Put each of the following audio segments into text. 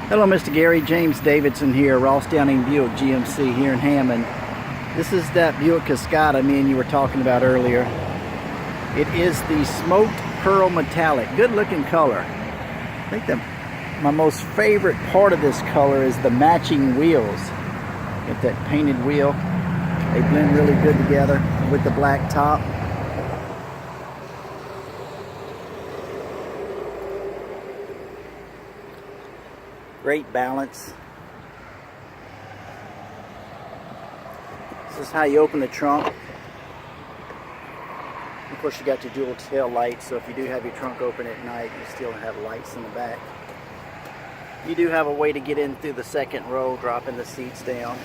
Hello, Mr. Gary. James Davidson here, Ross Downing Buick GMC here in Hammond. This is that Buick Cascada me and you were talking about earlier. It is the smoked pearl metallic. Good looking color. I think my most favorite part of this color is the matching wheels. Get that painted wheel. They blend really good together with the black top. Great balance. This is how you open the trunk. Of course, you got your dual tail lights, so if you do have your trunk open at night, you still have lights in the back. You do have a way to get in through the second row, dropping the seats down.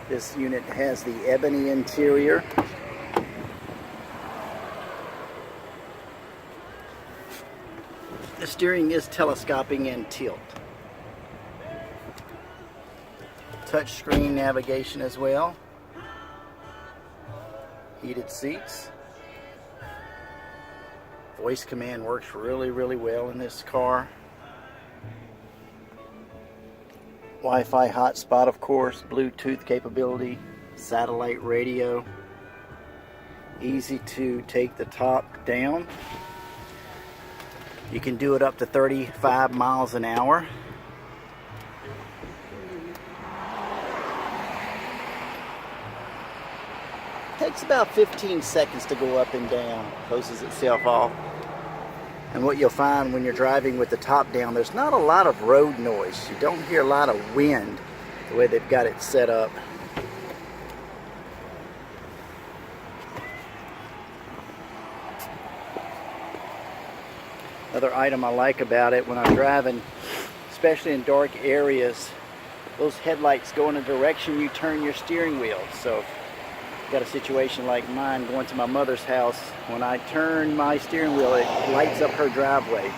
This unit has the ebony interior. The steering is telescoping and tilt. Touchscreen navigation as well. Heated seats. Voice command works really well in this car. Wi-Fi hotspot, of course, Bluetooth capability, satellite radio. Easy to take the top down. You can do it up to 35 miles an hour. Takes about 15 seconds to go up and down, closes itself off. And what you'll find when you're driving with the top down, there's not a lot of road noise. You don't hear a lot of wind the way they've got it set up. Another item I like about it when I'm driving, especially in dark areas, those headlights go in a direction you turn your steering wheel. So if you've got a situation like mine going to my mother's house, when I turn my steering wheel, it lights up her driveway.